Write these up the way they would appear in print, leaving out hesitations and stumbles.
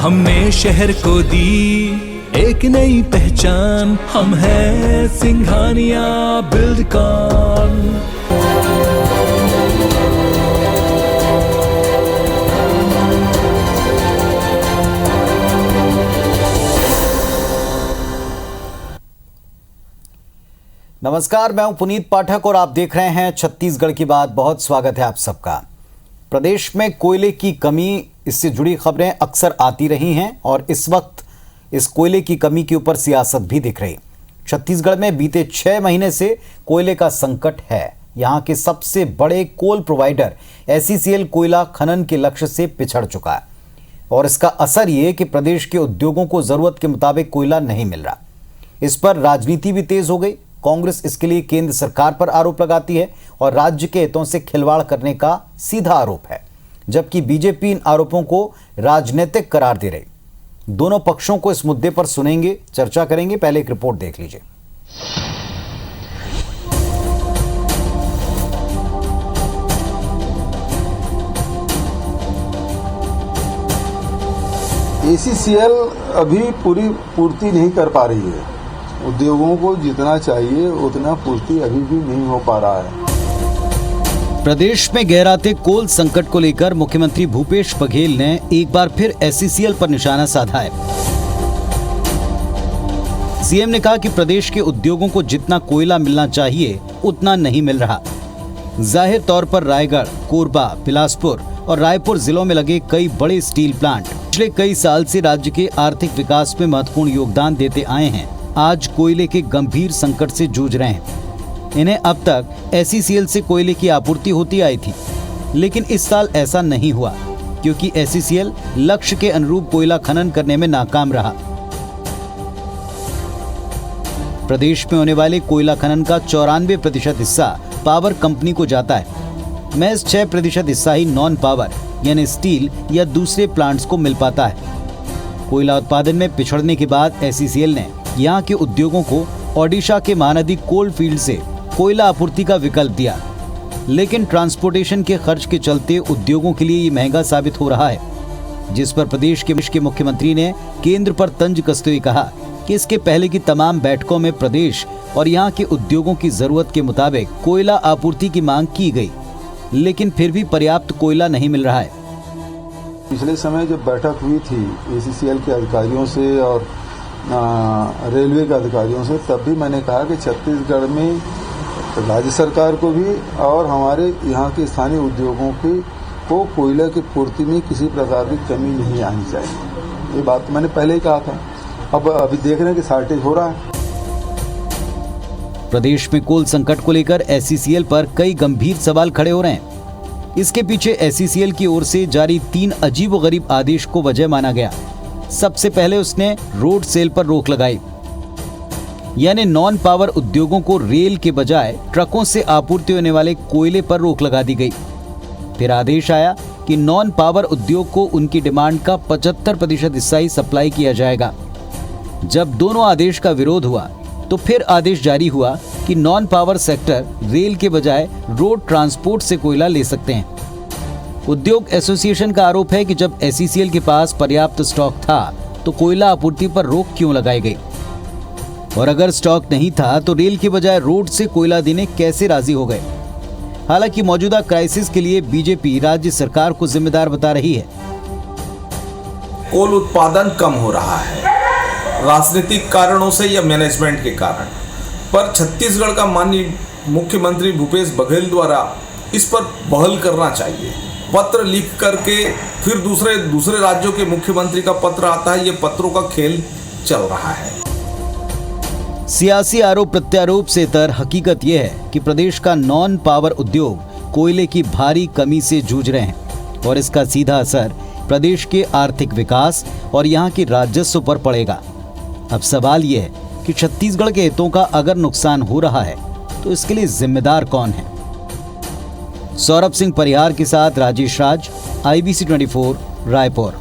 हमने शहर को दी एक नई पहचान, हम हैं सिंघानिया बिल्डकॉन। नमस्कार, मैं हूं पुनीत पाठक और आप देख रहे हैं छत्तीसगढ़ की बात। बहुत स्वागत है आप सबका। प्रदेश में कोयले की कमी, इससे जुड़ी खबरें अक्सर आती रही हैं और इस वक्त इस कोयले की कमी के ऊपर सियासत भी दिख रही। छत्तीसगढ़ में बीते 6 महीने से कोयले का संकट है। यहां के सबसे बड़े कोल प्रोवाइडर SCCL कोयला खनन के लक्ष्य से पिछड़ चुका है और इसका असर ये कि प्रदेश के उद्योगों को जरूरत के मुताबिक कोयला नहीं मिल रहा। इस पर राजनीति भी तेज हो गई। कांग्रेस इसके लिए केंद्र सरकार पर आरोप लगाती है और राज्य के हितों से खिलवाड़ करने का सीधा आरोप है, जबकि बीजेपी इन आरोपों को राजनीतिक करार दे रही। दोनों पक्षों को इस मुद्दे पर सुनेंगे, चर्चा करेंगे। पहले एक रिपोर्ट देख लीजिए। ACCL अभी पूरी पूर्ति नहीं कर पा रही है। उद्योगों को जितना चाहिए उतना पूर्ति अभी भी नहीं हो पा रहा है। प्रदेश में गहराते कोल संकट को लेकर मुख्यमंत्री भूपेश बघेल ने एक बार फिर SCCL पर निशाना साधा है। सीएम ने कहा कि प्रदेश के उद्योगों को जितना कोयला मिलना चाहिए उतना नहीं मिल रहा। जाहिर तौर पर रायगढ़, कोरबा, बिलासपुर और रायपुर जिलों में लगे कई बड़े स्टील प्लांट पिछले कई साल से राज्य के आर्थिक विकास में महत्वपूर्ण योगदान देते आए हैं, आज कोयले के गंभीर संकट से जूझ रहे हैं। इन्हें अब तक SCCL से कोयले की आपूर्ति होती आई थी, लेकिन इस साल ऐसा नहीं हुआ क्योंकि SCCL लक्ष्य के अनुरूप कोयला खनन करने में नाकाम रहा। प्रदेश में होने वाले कोयला खनन का 94% हिस्सा पावर कंपनी को जाता है। महज 6% हिस्सा ही नॉन पावर यानी स्टील या दूसरे प्लांट्स को मिल पाता है। कोयला उत्पादन में पिछड़ने के बाद SCCL ने यहाँ के उद्योगों को ओडिशा के महानदी कोल फील्ड से कोयला आपूर्ति का विकल्प दिया, लेकिन ट्रांसपोर्टेशन के खर्च के चलते उद्योगों के लिए ये महंगा साबित हो रहा है, जिस पर प्रदेश के मुख्यमंत्री ने केंद्र पर तंज कसते हुए कहा कि इसके पहले की तमाम बैठकों में प्रदेश और यहाँ के उद्योगों की जरूरत के मुताबिक कोयला आपूर्ति की मांग की गई, लेकिन फिर भी पर्याप्त कोयला नहीं मिल रहा है। पिछले समय जब बैठक हुई थी ACCL के अधिकारियों से और रेलवे के अधिकारियों से, तब भी मैंने कहा कि छत्तीसगढ़ में राज्य सरकार को भी और हमारे यहाँ के स्थानीय उद्योगों को कोयला की पूर्ति में किसी प्रकार की कमी नहीं आनी चाहिए। ये बात मैंने पहले ही कहा था। अब अभी देख रहे हैं कि शॉर्टेज हो रहा है। प्रदेश में कोल संकट को लेकर SCCL पर कई गंभीर सवाल खड़े हो रहे हैं। इसके पीछे SCCL की ओर से जारी 3 अजीबोगरीब आदेश को वजह माना गया। सबसे पहले उसने रोड सेल पर रोक लगाई, यानी नॉन पावर उद्योगों को रेल के बजाय ट्रकों से आपूर्ति होने वाले कोयले पर रोक लगा दी गई। फिर आदेश आया कि नॉन पावर उद्योग को उनकी डिमांड का 75% हिस्सा ही सप्लाई किया जाएगा। जब दोनों आदेश का विरोध हुआ तो फिर आदेश जारी हुआ कि नॉन पावर सेक्टर रेल के बजाय रोड ट्रांसपोर्ट से कोयला ले सकते हैं। उद्योग एसोसिएशन का आरोप है कि जब SCCL के पास पर्याप्त स्टॉक था तो कोयला आपूर्ति पर रोक क्यों लगाई गई, और अगर स्टॉक नहीं था तो रेल के बजाय रोड से कोयला देने कैसे राजी हो गए। हालांकि मौजूदा क्राइसिस के लिए बीजेपी राज्य सरकार को जिम्मेदार बता रही है। कोल उत्पादन कम हो रहा है राजनीतिक कारणों से या मैनेजमेंट के कारण, पर छत्तीसगढ़ का माननीय मुख्यमंत्री भूपेश बघेल द्वारा इस पर पहल करना चाहिए। पत्र लिख करके फिर दूसरे राज्यों के मुख्यमंत्री का पत्र आता है, ये पत्रों का खेल चल रहा है। सियासी आरोप प्रत्यारोप से इतर हकीकत यह है कि प्रदेश का नॉन पावर उद्योग कोयले की भारी कमी से जूझ रहे हैं और इसका सीधा असर प्रदेश के आर्थिक विकास और यहाँ के राजस्व पर पड़ेगा। अब सवाल यह है कि छत्तीसगढ़ के हितों का अगर नुकसान हो रहा है तो इसके लिए जिम्मेदार कौन है। सौरभ सिंह परिहार के साथ राजेश राज, IBC 24, रायपुर।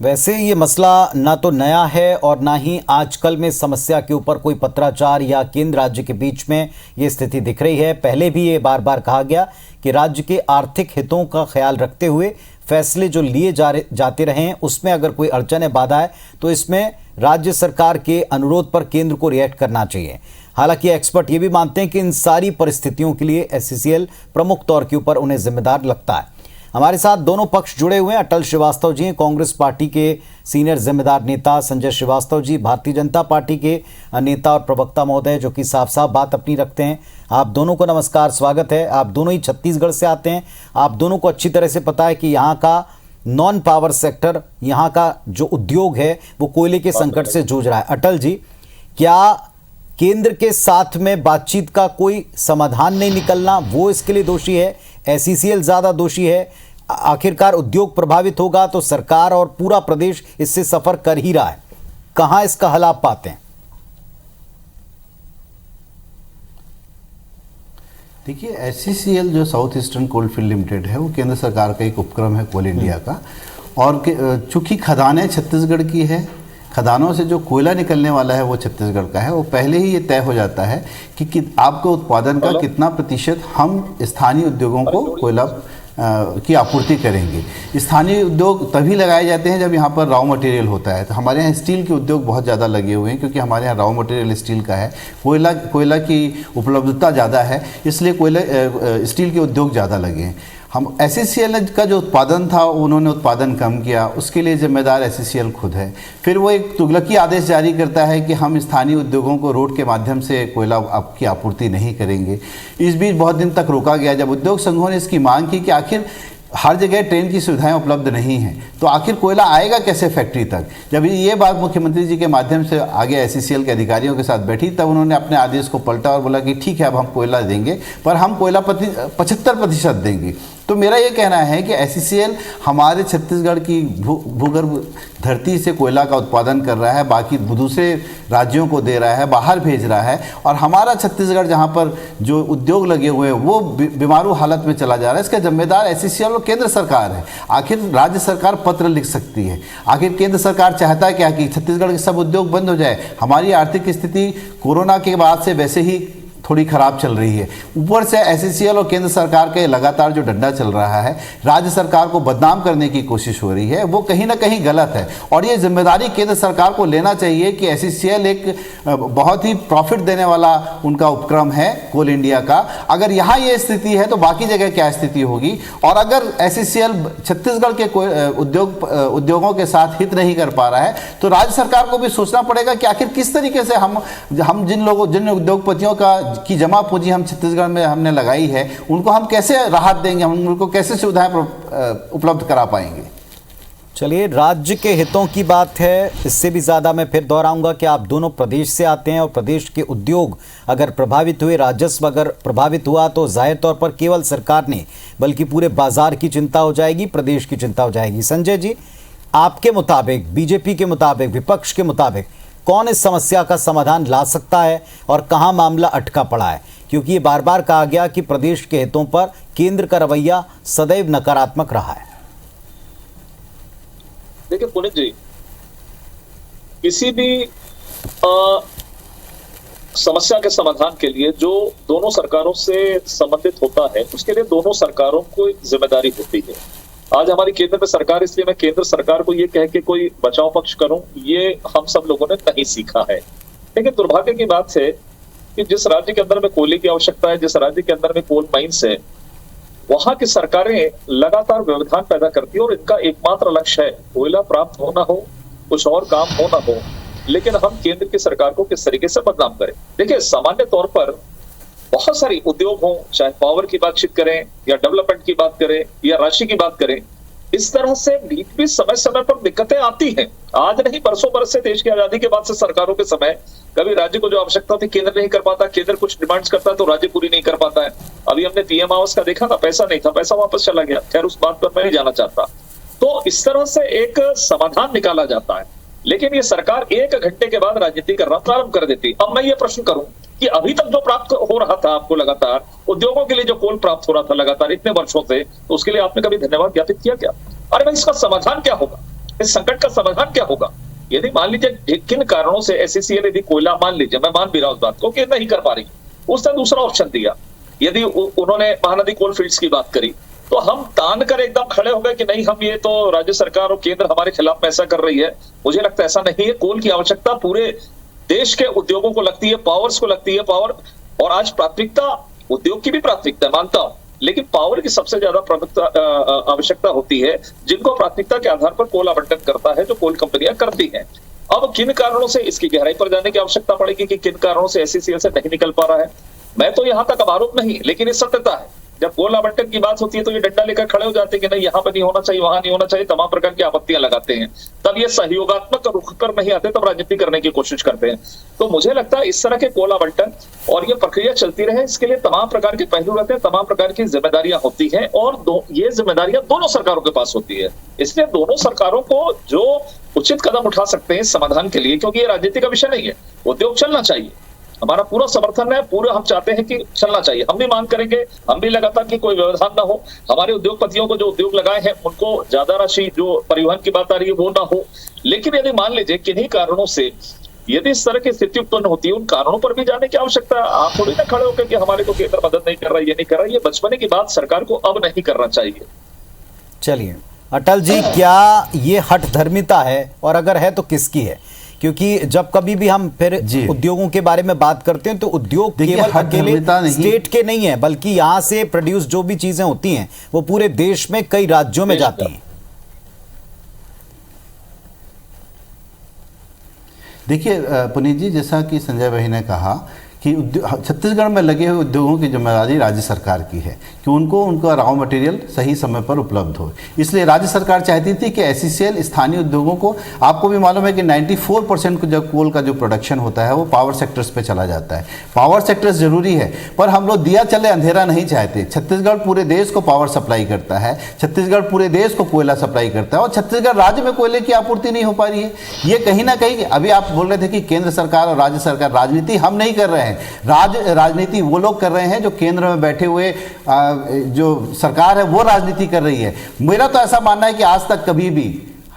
वैसे ये मसला ना तो नया है और ना ही आजकल में समस्या के ऊपर कोई पत्राचार या केंद्र राज्य के बीच में ये स्थिति दिख रही है। पहले भी ये बार बार कहा गया कि राज्य के आर्थिक हितों का ख्याल रखते हुए फैसले जो लिए जाते रहे हैं उसमें अगर कोई अड़चन है, बाधा है, तो इसमें राज्य सरकार के अनुरोध पर केंद्र को रिएक्ट करना चाहिए। हालांकि एक्सपर्ट ये भी मानते हैं कि इन सारी परिस्थितियों के लिए एससीसीएल प्रमुख तौर के ऊपर उन्हें जिम्मेदार लगता है। हमारे साथ दोनों पक्ष जुड़े हुए हैं। अटल श्रीवास्तव जी हैं, कांग्रेस पार्टी के सीनियर जिम्मेदार नेता, संजय श्रीवास्तव जी भारतीय जनता पार्टी के नेता और प्रवक्ता महोदय, जो कि साफ साफ बात अपनी रखते हैं। आप दोनों को नमस्कार, स्वागत है। आप दोनों ही छत्तीसगढ़ से आते हैं, आप दोनों को अच्छी तरह से पता है कि यहाँ का नॉन पावर सेक्टर, यहाँ का जो उद्योग है वो कोयले के संकट से जूझ रहा है। अटल जी, क्या केंद्र के साथ में बातचीत का कोई समाधान नहीं निकलना वो इसके लिए दोषी है? एससीसीएल ज्यादा दोषी है? आखिरकार उद्योग प्रभावित होगा तो सरकार और पूरा प्रदेश इससे सफर कर ही रहा है। कहां इसका हल आप पाते हैं? देखिए, एससीसीएल जो साउथ ईस्टर्न कोलफील्ड लिमिटेड है वो केंद्र सरकार का एक उपक्रम है कोल इंडिया का। और चूंकि खदानें छत्तीसगढ़ की है, खदानों से जो कोयला निकलने वाला है वो छत्तीसगढ़ का है, वो पहले ही ये तय हो जाता है कि आपके उत्पादन का कितना प्रतिशत हम स्थानीय उद्योगों को कोयला की आपूर्ति करेंगे। स्थानीय उद्योग तभी लगाए जाते हैं जब यहाँ पर रॉ मटेरियल होता है। तो हमारे यहाँ स्टील के उद्योग बहुत ज़्यादा लगे हुए हैं, क्योंकि हमारे यहाँ रॉ मटेरियल स्टील का है, कोयला की उपलब्धता ज़्यादा है, इसलिए स्टील के उद्योग ज़्यादा लगे हैं। हम एससीसीएल का जो उत्पादन था उन्होंने उत्पादन कम किया, उसके लिए जिम्मेदार एससीसीएल खुद है। फिर वो एक तुगलकी आदेश जारी करता है कि हम स्थानीय उद्योगों को रोड के माध्यम से कोयला की आपूर्ति नहीं करेंगे। इस बीच बहुत दिन तक रोका गया। जब उद्योग संघों ने इसकी मांग की कि आखिर हर जगह ट्रेन की सुविधाएं उपलब्ध नहीं हैं, तो आखिर कोयला आएगा कैसे फैक्ट्री तक, जब ये बात मुख्यमंत्री जी के माध्यम से आगे एससीसीएल के अधिकारियों के साथ बैठी, तब उन्होंने अपने आदेश को पलटा और बोला कि ठीक है, अब हम कोयला देंगे, पर हम कोयला 75% देंगे। तो मेरा ये कहना है कि एससीसीएल हमारे छत्तीसगढ़ की भूगर्भ धरती से कोयला का उत्पादन कर रहा है, बाकी दूसरे राज्यों को दे रहा है, बाहर भेज रहा है, और हमारा छत्तीसगढ़ जहाँ पर जो उद्योग लगे हुए हैं वो बीमारू हालत में चला जा रहा है। इसका जिम्मेदार एससीसीएल और केंद्र सरकार है। आखिर राज्य सरकार पत्र लिख सकती है, आखिर केंद्र सरकार चाहता है क्या कि छत्तीसगढ़ के सब उद्योग बंद हो जाए? हमारी आर्थिक स्थिति कोरोना के बाद से वैसे ही थोड़ी खराब चल रही है, ऊपर से एससीसीएल और केंद्र सरकार के लगातार जो डंडा चल रहा है, राज्य सरकार को बदनाम करने की कोशिश हो रही है, वो कहीं ना कहीं गलत है। और ये जिम्मेदारी केंद्र सरकार को लेना चाहिए कि एससीसीएल एक बहुत ही प्रॉफिट देने वाला उनका उपक्रम है कोल इंडिया का। अगर यहाँ ये स्थिति है तो बाकी जगह क्या स्थिति होगी? और अगर एससीसीएल छत्तीसगढ़ के उद्योगों के साथ हित नहीं कर पा रहा है, तो राज्य सरकार को भी सोचना पड़ेगा कि आखिर किस तरीके से हम जिन उद्योगपतियों की जमा पूंजी हम छत्तीसगढ़ में हमने लगाई है, उनको हम कैसे राहत देंगे, हम उनको कैसे सुविधाएं उपलब्ध करा पाएंगे। चलिए, राज्य के हितों की बात है, इससे भी ज़्यादा मैं फिर दोहराऊंगा कि आप दोनों प्रदेश से आते हैं और प्रदेश के उद्योग अगर प्रभावित हुए, राजस्व अगर प्रभावित हुआ, तो जाहिर तौर पर केवल सरकार नहीं बल्कि पूरे बाजार की चिंता हो जाएगी, प्रदेश की चिंता हो जाएगी। संजय जी, आपके मुताबिक, बीजेपी के मुताबिक, विपक्ष के मुताबिक कौन इस समस्या का समाधान ला सकता है और कहां मामला अटका पड़ा है? क्योंकि ये बार बार कहा गया कि प्रदेश के हितों पर केंद्र का रवैया सदैव नकारात्मक रहा है। देखिए पुनीत जी, किसी भी समस्या के समाधान के लिए जो दोनों सरकारों से संबंधित होता है, उसके लिए दोनों सरकारों को जिम्मेदारी होती है। आज हमारी केंद्र में सरकार, इसलिए मैं केंद्र सरकार को ये कह के कोई बचाव पक्ष करूं, ये हम सब लोगों ने नहीं सीखा है। लेकिन दुर्भाग्य की बात है कि जिस राज्य के अंदर में कोयले की आवश्यकता है, जिस राज्य के अंदर में कोल माइंस है, वहां की सरकारें लगातार व्यवधान पैदा करती है और इनका एकमात्र लक्ष्य है कोयला प्राप्त होना हो, कुछ और काम हो ना हो, लेकिन हम केंद्र की सरकार को किस तरीके से बदनाम करें। देखिए, सामान्य तौर पर बहुत सारी उद्योग हों, चाहे पावर की बातचीत करें या डेवलपमेंट की बात करें या राशि की बात करें, इस तरह से बीच में समय समय पर दिक्कतें आती हैं। आज नहीं, बरसों बरस से, देश की आजादी के बाद से सरकारों के समय कभी राज्य को जो आवश्यकता थी केंद्र नहीं कर पाता, केंद्र कुछ डिमांड्स करता है तो राज्य पूरी नहीं कर पाता है। अभी हमने पीएम आवास का देखा था, पैसा नहीं था, पैसा वापस चला गया। खैर, उस बात पर मैं नहीं जाना चाहता। तो इस तरह से एक समाधान निकाला जाता है, लेकिन ये सरकार 1 घंटे के बाद राजनीति करना प्रारंभ कर देती। अब मैं ये प्रश्न करूं कि अभी तक जो प्राप्त हो रहा था आपको, लगातार उद्योगों के लिए जो कोल प्राप्त हो रहा था लगातार इतने वर्षों से, तो उसके लिए आपने कभी धन्यवाद ज्ञापित किया क्या? अरे भाई, इसका समाधान क्या होगा? इस संकट का समाधान क्या होगा? यदि मान लीजिए किन कारणों से एससीसीएल यदि कोयला, मान लीजिए, मैं मान भी रहा हूं उस बात को कि नहीं कर पा रही, उसने दूसरा ऑप्शन दिया। यदि उन्होंने महानदी कोल फील्ड्स की बात करी, तो हम तान कर एकदम खड़े हो गए कि नहीं, हम ये तो राज्य सरकार और केंद्र हमारे खिलाफ ऐसा कर रही है। मुझे लगता है ऐसा नहीं है। कोल की आवश्यकता पूरे देश के उद्योगों को लगती है, पावर्स को लगती है। पावर और आज प्राथमिकता उद्योग की भी प्राथमिकता मानता हूं, लेकिन पावर की सबसे ज्यादा आवश्यकता होती है जिनको प्राथमिकता के आधार पर कोल आवंटन करता है, जो कोल कंपनियां करती हैं। अब किन कारणों से इसकी गहराई पर जाने की आवश्यकता पड़ेगी कि किन कारणों से एससीसीएल से नहीं निकल पा रहा है। मैं तो यहां तक आरोप नहीं, लेकिन ये सत्यता है। जब कोल आवंटन की बात होती है तो ये डंडा लेकर खड़े हो जाते हैं कि नहीं, यहाँ पर नहीं होना चाहिए, वहां नहीं होना चाहिए, तमाम प्रकार की आपत्तियां लगाते हैं। तब ये सहयोगात्मक रुख पर नहीं आते, तब राजनीति करने की कोशिश करते हैं। तो मुझे लगता है इस तरह के कोल आवंटन और ये प्रक्रिया चलती रहे, इसके लिए तमाम प्रकार के पहलू रहते हैं, तमाम प्रकार की जिम्मेदारियां होती हैं और ये जिम्मेदारियां दोनों सरकारों के पास होती है। इसलिए दोनों सरकारों को जो उचित कदम उठा सकते हैं समाधान के लिए, क्योंकि ये राजनीति का विषय नहीं है, उद्योग चलना चाहिए, हमारा पूरा समर्थन है, पूरा हम चाहते हैं कि चलना चाहिए। हम भी मांग करेंगे, हम भी लगातार कि कोई व्यवधान ना हो, हमारे उद्योगपतियों को जो उद्योग लगाए हैं उनको ज्यादा राशि जो परिवहन की बात आ रही है वो ना हो। लेकिन यदि मान लीजिए किन्हीं कारणों से यदि इस तरह की स्थिति उत्पन्न होती है, उन कारणों पर भी जाने की आवश्यकता है। आप थोड़ी ना खड़े होकर कि हमारे को केंद्र मदद नहीं कर रहा है, ये नहीं कर रहा है। ये बचपने की बात सरकार को अब नहीं करना चाहिए। चलिए अटल जी, क्या ये हठ धर्मिता है, और अगर है तो किसकी है? क्योंकि जब कभी भी हम फिर उद्योगों के बारे में बात करते हैं तो उद्योग केवल अकेले स्टेट के नहीं है, बल्कि यहाँ से प्रोड्यूस जो भी चीजें होती हैं वो पूरे देश में कई राज्यों में जाती हैं। देखिए पुनीत जी, जैसा कि संजय भाई ने कहा कि छत्तीसगढ़ में लगे हुए उद्योगों की जिम्मेदारी राज्य सरकार की है कि उनको उनका रॉ मटेरियल सही समय पर उपलब्ध हो। इसलिए राज्य सरकार चाहती थी कि एससीसीएल स्थानीय उद्योगों को, आपको भी मालूम है कि 94% जो कोल का जो प्रोडक्शन होता है वो पावर सेक्टर्स पे चला जाता है। पावर सेक्टर्स जरूरी है, पर हम लोग दिया चले अंधेरा नहीं चाहते। छत्तीसगढ़ पूरे देश को पावर सप्लाई करता है, छत्तीसगढ़ पूरे देश को कोयला सप्लाई करता है, और छत्तीसगढ़ राज्य में कोयले की आपूर्ति नहीं हो पा रही है। ये कहीं ना कहीं, अभी आप बोल रहे थे कि केंद्र सरकार और राज्य सरकार, राजनीति हम नहीं कर रहे हैं, राजनीति वो लोग कर रहे हैं जो केंद्र में बैठे हुए जो सरकार है वो राजनीति कर रही है। मेरा तो ऐसा मानना है कि आज तक कभी भी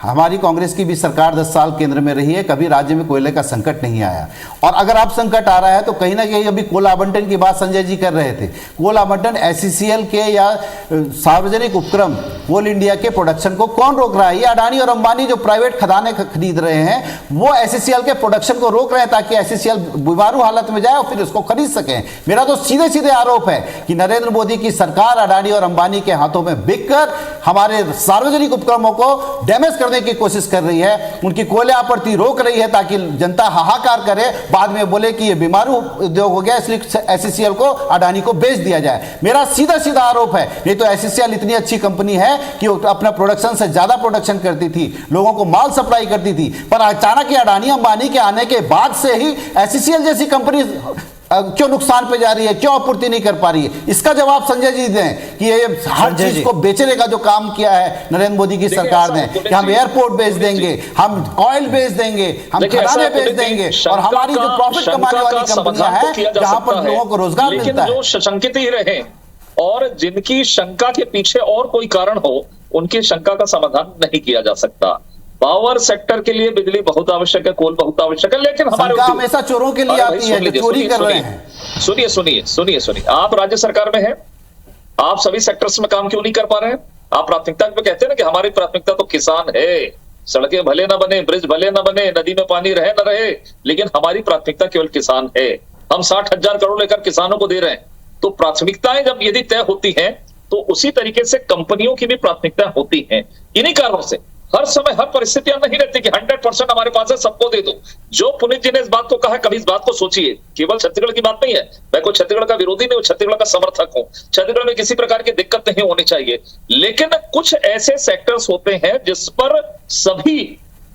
हमारी कांग्रेस की भी सरकार 10 साल केंद्र में रही है, कभी राज्य में कोयले का संकट नहीं आया। और अगर अब संकट आ रहा है तो कहीं ना कहीं, अभी कोल आवंटन की बात संजय जी कर रहे थे, कोल आवंटन एससीसीएल के या सार्वजनिक उपक्रम कोल इंडिया के प्रोडक्शन को कौन रोक रहा है? ये अडानी और अंबानी जो प्राइवेट खदानें खरीद रहे हैं वो एससीसीएल के प्रोडक्शन को रोक रहे हैं ताकि एससीसीएल बीमारू हालत में जाए और फिर उसको खरीद सकें। मेरा तो सीधे सीधे आरोप है कि नरेंद्र मोदी की सरकार अडानी और अंबानी के हाथों में बिककर हमारे सार्वजनिक उपक्रमों को डैमेज करने की कोशिश कर रही है, उनकी कोयले आपूर्ति रोक रही है ताकि जनता हाहाकार करे, बाद में बोले कि ये बीमारू उद्योग हो गया इसलिए एससीसीएल को अडानी को बेच दिया जाए। मेरा सीधा सीधा आरोप है। नहीं तो एससीसीएल इतनी अच्छी कंपनी है कि वो अपना प्रोडक्शन से ज्यादा प्रोडक्शन करती थी, लोगों को माल सप्लाई करती थी, पर अचानक ये अडानी अंबानी के आने के बाद से ही एससीसीएल जैसी कंपनी क्यों नुकसान पे जा रही है, क्यों आपूर्ति नहीं कर पा रही है? इसका जवाब संजय जी दें कि ये हर चीज को बेचने का जो काम किया है नरेंद्र मोदी की सरकार ने कि हम एयरपोर्ट बेच देंगे, हम ऑयल बेच देंगे, हम खदानें बेच देंगे, और हमारी जो प्रॉफिट कमाने वाली कंपनियां हैं जहां पर लोगों को रोजगार मिलता है। जो सशंकित ही रहे और जिनकी शंका के पीछे और कोई कारण हो, उनकी शंका का समाधान नहीं किया जा सकता। पावर सेक्टर के लिए बिजली बहुत आवश्यक है, कोल बहुत आवश्यक है, लेकिन हमारे हमेशा चोरों के लिए आती है, जो चोरी कर रहे हैं। सुनिए, आप राज्य सरकार में हैं, आप सभी सेक्टर्स में काम क्यों नहीं कर पा रहे हैं? आप प्राथमिकता पे कहते हैं ना कि हमारी प्राथमिकता तो किसान है, सड़कें भले ना बने, ब्रिज भले ना बने, नदी में पानी रहे ना रहे, लेकिन हमारी प्राथमिकता केवल किसान है। हम 60,000 करोड़ लेकर किसानों को दे रहे हैं। तो प्राथमिकताएं जब यदि तय होती हैं तो उसी तरीके से कंपनियों की भी प्राथमिकता होती हैं। इन्हीं कारणों से हर समय हर परिस्थितियां नहीं रहती कि 100% हमारे पास है सबको दे दो। जो पुनीत जी ने इस बात को कहा, कभी इस बात को सोचिए, केवल छत्तीसगढ़ की बात नहीं है। मैं कोई छत्तीसगढ़ का विरोधी नहीं हूं, छत्तीसगढ़ का समर्थक हूं। छत्तीसगढ़ में किसी प्रकार की दिक्कत नहीं होनी चाहिए, लेकिन कुछ ऐसे सेक्टर्स होते हैं जिस पर सभी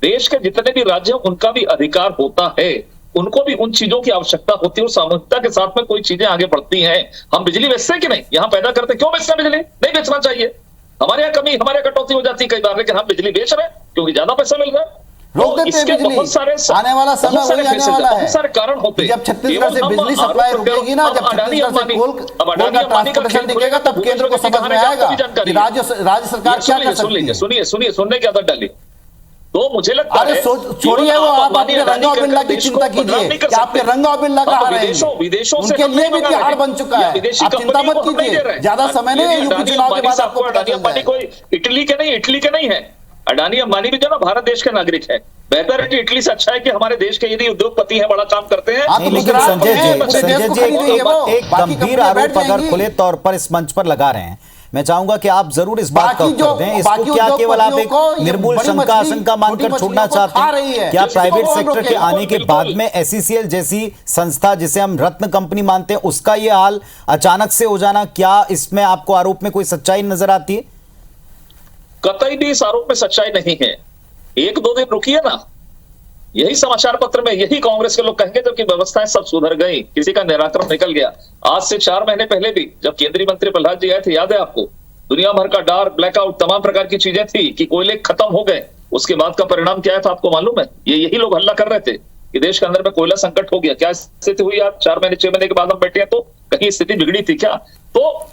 देश के जितने भी राज्य हैं उनका भी अधिकार होता है, उनको भी उन चीजों की आवश्यकता होती है और सामूहिकता के साथ में कोई चीजें आगे बढ़ती हैं। हम बिजली बेचते हैं कि नहीं? यहां पैदा करते, क्यों बेचना? बिजली नहीं बेचना चाहिए। हमारे यहाँ कमी, हमारे कटौती हो जाती है कई बार, लेकिन हम बिजली बेच रहे हैं क्योंकि ज्यादा पैसा मिल रहा है। रोक देते हैं बिजली। बहुत सारे आने वाला समय वही आने वाला है। बहुत सारे कारण होते हैं। जब छत्तीसगढ़ से बिजली सप्लाई रुकेगी ना, जब छत्तीसगढ़ से कोल का ट्रांसपोर्टेशन दिखेगा, तब केंद्र को समझ में आएगा कि राज्य सरकार क्या कर सकती है। सुनिए, सुनने की आदत डालिए। तो मुझे लगता अरे है छोड़िए वो, आप अपने रंगा बिल्ला की चिंता कीजिए कि आपके रंगा बिल्ला कहाँ रहे हैं, विदेशों से उनके लिए भी तिहाड़ बन चुका है। आप चिंता मत कीजिए, ज्यादा समय नहीं है, यूपी चुनाव के बाद आपको पता चल जाएगा। कोई इटली के नहीं है। अडानी अंबानी भी जो ना भारत देश के नागरिक है। बेहतर है कि इटली से अच्छा है कि हमारे देश के यदि उद्योगपति हैं, बड़ा काम करते हैं। नहीं, लेकिन संजय जी एक गंभीर आरोप अगर खुले तौर पर इस मंच पर लगा रहे हैं, मैं चाहूंगा कि आप जरूर इस बात का उत्तर दें। इसको क्या केवल आप एक निर्मूल शंका आशंका मानकर छोड़ना चाहते हैं? क्या प्राइवेट सेक्टर के आने के बाद में एससीसीएल जैसी संस्था, जिसे हम रत्न कंपनी मानते हैं, उसका ये हाल अचानक से हो जाना, क्या इसमें आपको आरोप में कोई सच्चाई नजर आती है? कतई भी इस आरोप में सच्चाई नहीं है। एक दो दिन रुकिए ना, यही समाचार पत्र में यही कांग्रेस के लोग कहेंगे जबकि व्यवस्थाएं सब सुधर गई, किसी का निराकरण निकल गया। आज से 4 महीने पहले भी जब केंद्रीय मंत्री प्रहलाद जी आए थे, याद है आपको, दुनिया भर का डार्क ब्लैकआउट तमाम प्रकार की चीजें थी कि कोयले खत्म हो गए। उसके बाद का परिणाम क्या था आपको मालूम है? यही लोग हल्ला कर रहे थे कि देश के अंदर में कोयला संकट हो गया। क्या स्थिति हुई? आप 4 महीने 6 महीने के बाद हम बैठे हैं तो कहीं स्थिति बिगड़ी थी क्या? तो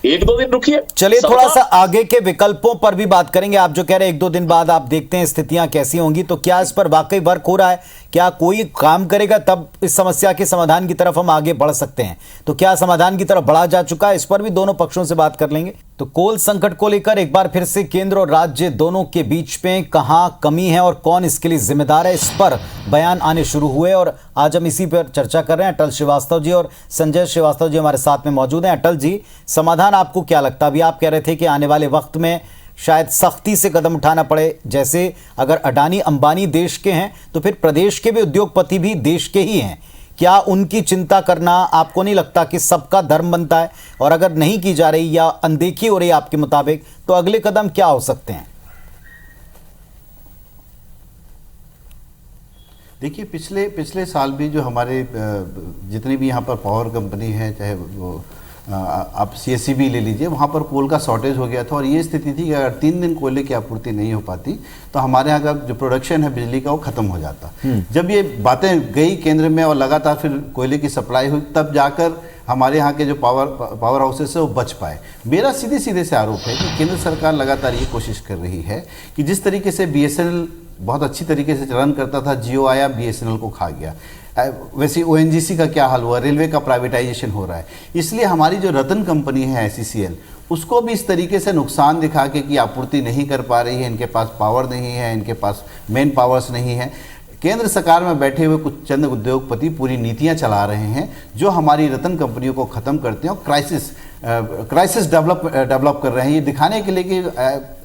एक दो दिन रुकिए। चलिए थोड़ा सा आगे के विकल्पों पर भी बात करेंगे। आप जो कह रहे हैं 1-2 दिन बाद आप देखते हैं स्थितियां कैसी होंगी, तो क्या इस पर वाकई वर्क हो रहा है? क्या कोई काम करेगा तब इस समस्या के समाधान की तरफ हम आगे बढ़ सकते हैं? तो क्या समाधान की तरफ बढ़ा जा चुका है? इस पर भी दोनों पक्षों से बात कर लेंगे। तो कोल संकट को लेकर एक बार फिर से केंद्र और राज्य दोनों के बीच में कहां कमी है और कौन इसके लिए जिम्मेदार है, इस पर बयान आने शुरू हुए और आज हम इसी पर चर्चा कर रहे हैं। अटल श्रीवास्तव जी और संजय श्रीवास्तव जी हमारे साथ में मौजूद हैं। अटल जी, समाधान आपको क्या लगता है? अभी आप कह रहे थे कि आने वाले वक्त में शायद सख्ती से कदम उठाना पड़े, जैसे अगर अडानी अंबानी देश के हैं तो फिर प्रदेश के भी उद्योगपति भी देश के ही हैं। क्या उनकी चिंता करना आपको नहीं लगता कि सबका धर्म बनता है? और अगर नहीं की जा रही या अनदेखी हो रही है आपके मुताबिक, तो अगले कदम क्या हो सकते हैं? देखिए, पिछले साल भी जो हमारे जितनी भी यहाँ पर पावर कंपनी है, चाहे वो आप सीएससीबी ले लीजिए, वहाँ पर कोल का शॉर्टेज हो गया था और ये स्थिति थी कि अगर 3 दिन कोयले की आपूर्ति नहीं हो पाती तो हमारे यहाँ का जो प्रोडक्शन है बिजली का वो खत्म हो जाता। जब ये बातें गई केंद्र में और लगातार फिर कोयले की सप्लाई हुई, तब जाकर हमारे यहाँ के जो पावर हाउसेस है वो बच पाए। मेरा सीधे से आरोप है कि केंद्र सरकार लगातार ये कोशिश कर रही है कि जिस तरीके से BSNL बहुत अच्छी तरीके से रन करता था, जियो आया BSNL को खा गया, वैसे ONGC का क्या हाल हुआ, रेलवे का प्राइवेटाइजेशन हो रहा है। इसलिए हमारी जो रतन कंपनी है SCCL, उसको भी इस तरीके से नुकसान दिखा के कि आपूर्ति नहीं कर पा रही है, इनके पास पावर नहीं है, इनके पास मेन पावर्स नहीं है। केंद्र सरकार में बैठे हुए कुछ चंद उद्योगपति पूरी नीतियां चला रहे हैं जो हमारी रतन कंपनियों को ख़त्म करते हैं और क्राइसिस डेवलप कर रहे हैं, ये दिखाने के लिए कि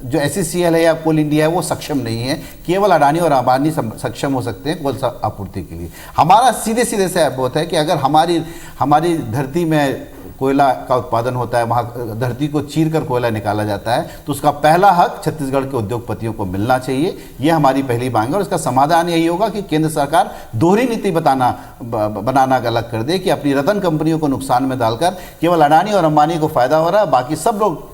जो SCCL है या कोल इंडिया है वो सक्षम नहीं है। केवल अडानी और अंबानी सक्षम हो सकते हैं कोल आपूर्ति के लिए। हमारा सीधे से बहुत है कि अगर हमारी धरती में कोयला का उत्पादन होता है, वहाँ धरती को चीर कर कोयला निकाला जाता है, तो उसका पहला हक छत्तीसगढ़ के उद्योगपतियों को मिलना चाहिए। ये हमारी पहली मांग है और इसका समाधान यही होगा कि केंद्र सरकार दोहरी नीति बनाना गलत कर दे कि अपनी रतन कंपनियों को नुकसान में डालकर केवल अडानी और अंबानी को फायदा हो रहा है, बाकी सब लोग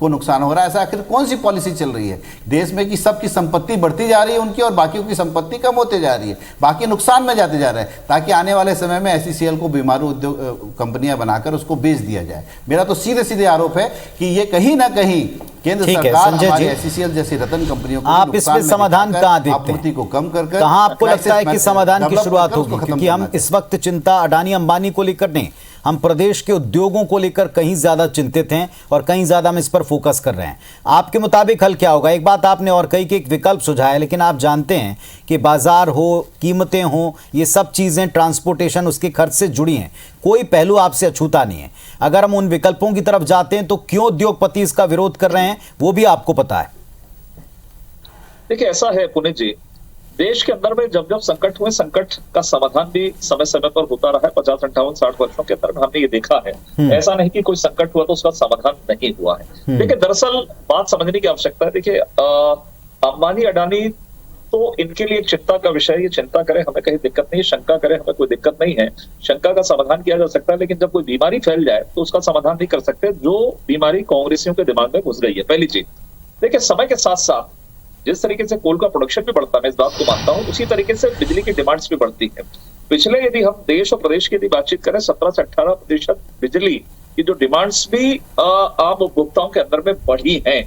को नुकसान हो रहा है। ऐसा आखिर कौन सी पॉलिसी चल रही है देश में कि सबकी संपत्ति बढ़ती जा रही है उनकी और बाकियों की संपत्ति कम होते जा रही है, बाकी नुकसान में जाते जा रहे हैं, ताकि आने वाले समय में SCCL को बीमारू उद्योग कंपनियां बनाकर उसको बेच दिया जाए। मेरा तो सीधे आरोप है कि ये कहीं ना कहीं केंद्र सरकार हमारी SCCL जैसी रतन कंपनियों को आप इसमें समाधान कहाँ देखते हैं? आपूर्ति को कम कर कहाँ आपको लगता है कि समाधान की शुरुआत होगी? क्योंकि हम इस वक्त चिंता अडानी अंबानी को लेकर नहीं, हम प्रदेश के उद्योगों को लेकर कहीं ज्यादा चिंतित हैं और कहीं ज्यादा हम इस पर फोकस कर रहे हैं। आपके मुताबिक हल क्या होगा? एक बात आपने और कही कि एक विकल्प सुझाया, लेकिन आप जानते हैं कि बाजार हो, कीमतें हो, ये सब चीजें ट्रांसपोर्टेशन उसके खर्च से जुड़ी हैं, कोई पहलू आपसे अछूता नहीं है। अगर हम उन विकल्पों की तरफ जाते हैं तो क्यों उद्योगपति इसका विरोध कर रहे हैं वो भी आपको पता है। देखिए, ऐसा है पुनीत जी, देश के अंदर में जब संकट हुए, संकट का समाधान भी समय समय पर होता रहा है। 50, 58, 60 वर्षों के अंदर में हमने ये देखा है। ऐसा नहीं कि कोई संकट हुआ तो उसका समाधान नहीं हुआ है। देखिए, दरअसल बात समझने की आवश्यकता है। देखिए, अंबानी अडानी तो इनके लिए चिंता का विषय, ये चिंता करें, हमें कहीं दिक्कत नहीं है, शंका करें, हमें कोई दिक्कत नहीं है, शंका का समाधान किया जा सकता है। लेकिन जब कोई बीमारी फैल जाए तो उसका समाधान नहीं कर सकते, जो बीमारी कांग्रेसियों के दिमाग में घुस गई है। पहली चीज, देखिए, समय के साथ साथ जिस तरीके से कोल का प्रोडक्शन भी बढ़ता है, मैं इस बात को मानता हूं, उसी तरीके से बिजली की डिमांड्स भी बढ़ती है। पिछले यदि हम देश और प्रदेश की यदि बातचीत करें, 17 से 18% बिजली की जो डिमांड्स भी आम उपभोक्ताओं के अंदर में बढ़ी हैं।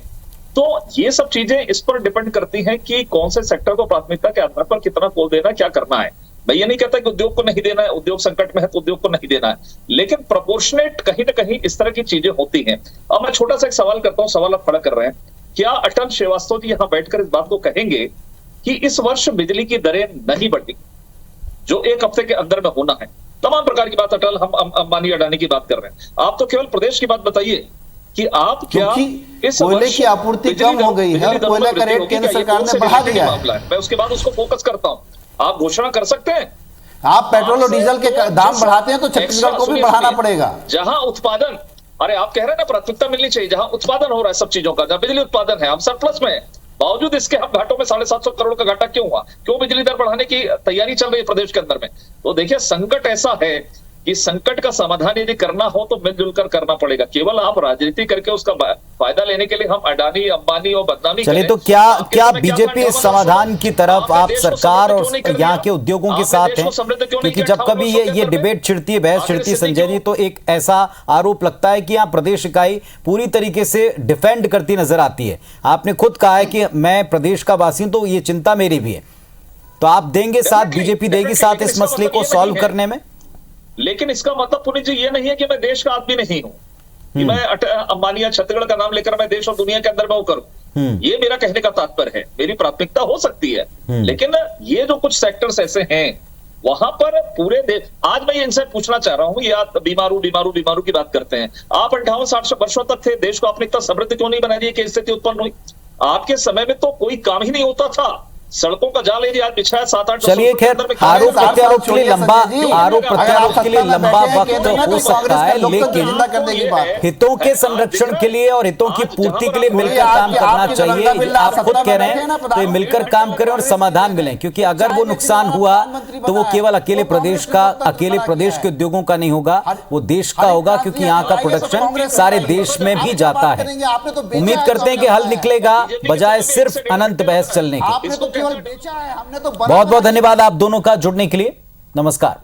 तो ये सब चीजें इस पर डिपेंड करती हैं कि कौन से सेक्टर को प्राथमिकता के आधार पर कितना कोल देना, क्या करना है। मैं ये नहीं कहता कि उद्योग को नहीं देना है, उद्योग संकट में है तो उद्योग को नहीं देना है, लेकिन प्रोपोर्शनेट कहीं ना कहीं इस तरह की चीजें होती हैं। अब मैं छोटा सा एक सवाल करता हूं, सवाल आप खड़ा कर रहे हैं, क्या अटल श्रीवास्तव जी यहां बैठकर इस बात को कहेंगे कि इस वर्ष बिजली की दरें नहीं बढ़ी, जो 1 हफ्ते के अंदर में होना है? तमाम प्रकार की बात अटल, हम अंबानी अडानी की बात कर रहे हैं, आप तो केवल प्रदेश की बात बताइए कि आप क्या इस कोयले की आपूर्ति कम हो गई है और कोयले का रेट केंद्र सरकार ने बढ़ा दिया है। मैं उसके बाद उसको फोकस करता हूं, आप घोषणा कर सकते हैं, आप पेट्रोल और डीजल के दाम बढ़ाते हैं तो छत्तीसगढ़ को भी बढ़ाना पड़ेगा। जहां उत्पादन, अरे आप कह रहे हैं ना प्राथमिकता मिलनी चाहिए, जहां उत्पादन हो रहा है सब चीजों का, जहां बिजली उत्पादन है, हम सरप्लस में है, बावजूद इसके हम घाटों में 750 करोड़ का घाटा क्यों हुआ? क्यों बिजली दर बढ़ाने की तैयारी चल रही है प्रदेश के अंदर में? तो देखिए, संकट ऐसा है कि संकट का समाधान यदि करना हो तो मिलजुल कर करना पड़ेगा। केवल आप राजनीति करके उसका फायदा लेने के लिए हम अडानी अंबानी और बदनामी चलिए, तो क्या बीजेपी इस समाधान की तरफ आप सरकार और यहाँ के उद्योगों के साथ हैं? क्योंकि जब कभी ये डिबेट छिड़ती है, बहस छिड़ती है संजय जी, तो एक ऐसा आरोप लगता है कि यहाँ प्रदेश इकाई पूरी तरीके से डिफेंड करती नजर आती है। आपने खुद कहा है कि मैं प्रदेश का वासी हूं, तो ये चिंता मेरी भी है, तो आप देंगे साथ, बीजेपी देगी साथ इस मसले को सॉल्व करने में? लेकिन इसका मतलब पुनीत जी ये नहीं है कि मैं देश का आदमी नहीं हूं, कि मैं अंबानी या छत्तीसगढ़ का नाम लेकर मैं देश और दुनिया के अंदर में वो करूं। ये मेरा कहने का तात्पर्य है। मेरी प्राथमिकता हो सकती है, लेकिन ये जो कुछ सेक्टर्स ऐसे हैं वहां पर पूरे देश, आज मैं इनसे पूछना चाह रहा हूं, ये आप बीमारू की बात करते हैं, आप 58-60 वर्षों तक थे, देश को आपने इतना समृद्ध क्यों नहीं बना दिया कि स्थिति उत्पन्न हुई? आपके समय में तो कोई काम ही नहीं होता था, सड़कों का जाल यदि आज बिछाया 7-8। चलिए खैर, आरोप प्रत्यारोप के लिए लंबा वक्त हो सकता है, लेकिन हितों के संरक्षण के लिए और हितों की पूर्ति के लिए मिलकर काम करना चाहिए। आप खुद कह रहे हैं तो मिलकर काम करें और समाधान मिलें, क्योंकि अगर वो नुकसान हुआ तो वो केवल अकेले प्रदेश के उद्योगों का नहीं होगा, वो देश का होगा, क्योंकि यहाँ का प्रोडक्शन सारे देश में भी जाता है। उम्मीद करते हैं कि हल निकलेगा, बजाय सिर्फ अनंत बहस चलने की। बेचा है हमने तो। बहुत बहुत धन्यवाद आप दोनों का जुड़ने के लिए। नमस्कार।